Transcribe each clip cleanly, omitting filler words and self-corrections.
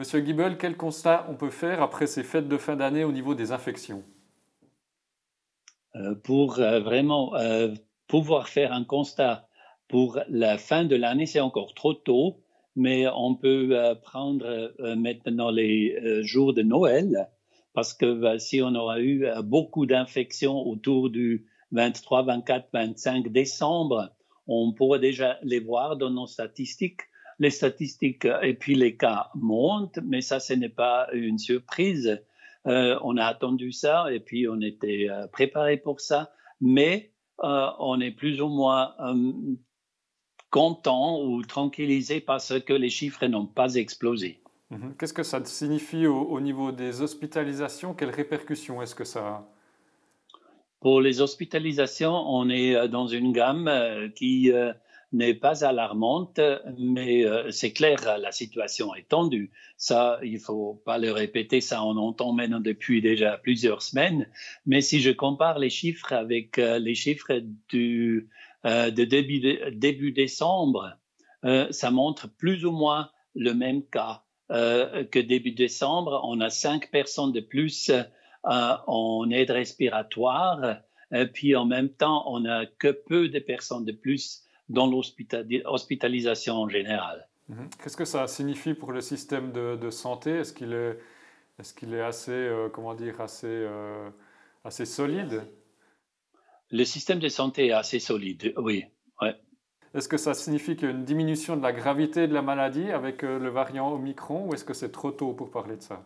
Monsieur Guibel, quel constat on peut faire après ces fêtes de fin d'année au niveau des infections? Pour vraiment pouvoir faire un constat pour la fin de l'année, c'est encore trop tôt, mais on peut prendre maintenant les jours de Noël, parce que si on aura eu beaucoup d'infections autour du 23, 24, 25 décembre, on pourra déjà les voir dans nos statistiques. Les statistiques et puis les cas montent, mais ça, ce n'est pas une surprise. On a attendu ça et puis on était préparé pour ça, mais on est plus ou moins content ou tranquillisé parce que les chiffres n'ont pas explosé. Qu'est-ce que ça signifie au niveau des hospitalisations? Quelles répercussions est-ce que ça a? Pour les hospitalisations, on est dans une gamme qui n'est pas alarmante, mais c'est clair, la situation est tendue. Ça, il faut pas le répéter, ça on entend maintenant depuis déjà plusieurs semaines. Mais si je compare les chiffres avec les chiffres de début décembre, ça montre plus ou moins le même cas que début décembre. On a 5 personnes de plus en aide respiratoire. Puis en même temps, on n'a que peu de personnes de plus dans l'hospitalisation en général. Qu'est-ce que ça signifie pour le système de santé? Est-ce qu'il est assez, comment dire, assez solide? Le système de santé est assez solide, oui. Ouais. Est-ce que ça signifie qu'il y a une diminution de la gravité de la maladie avec le variant Omicron ou est-ce que c'est trop tôt pour parler de ça?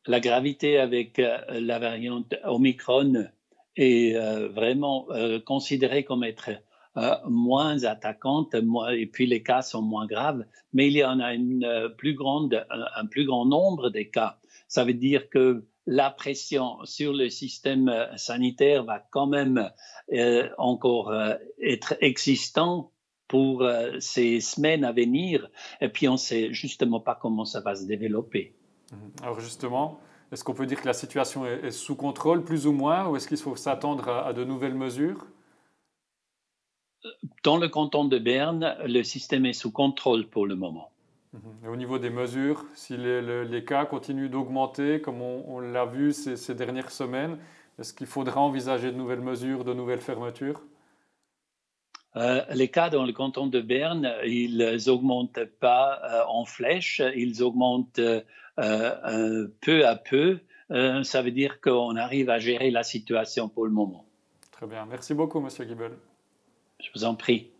La gravité avec la variante Omicron est vraiment considérée comme être moins attaquante, et puis les cas sont moins graves, mais il y en a un plus grand nombre de cas. Ça veut dire que la pression sur le système sanitaire va quand même encore être existante pour ces semaines à venir, et puis on ne sait justement pas comment ça va se développer. Alors justement, est-ce qu'on peut dire que la situation est sous contrôle, plus ou moins, ou est-ce qu'il faut s'attendre à de nouvelles mesures? Dans le canton de Berne, le système est sous contrôle pour le moment. Et au niveau des mesures, si les cas continuent d'augmenter, comme on l'a vu ces dernières semaines, est-ce qu'il faudra envisager de nouvelles mesures, de nouvelles fermetures? Les cas dans le canton de Berne, ils augmentent pas en flèche, ils augmentent peu à peu. Ça veut dire qu'on arrive à gérer la situation pour le moment. Très bien. Merci beaucoup, Monsieur Guibel. Je vous en prie.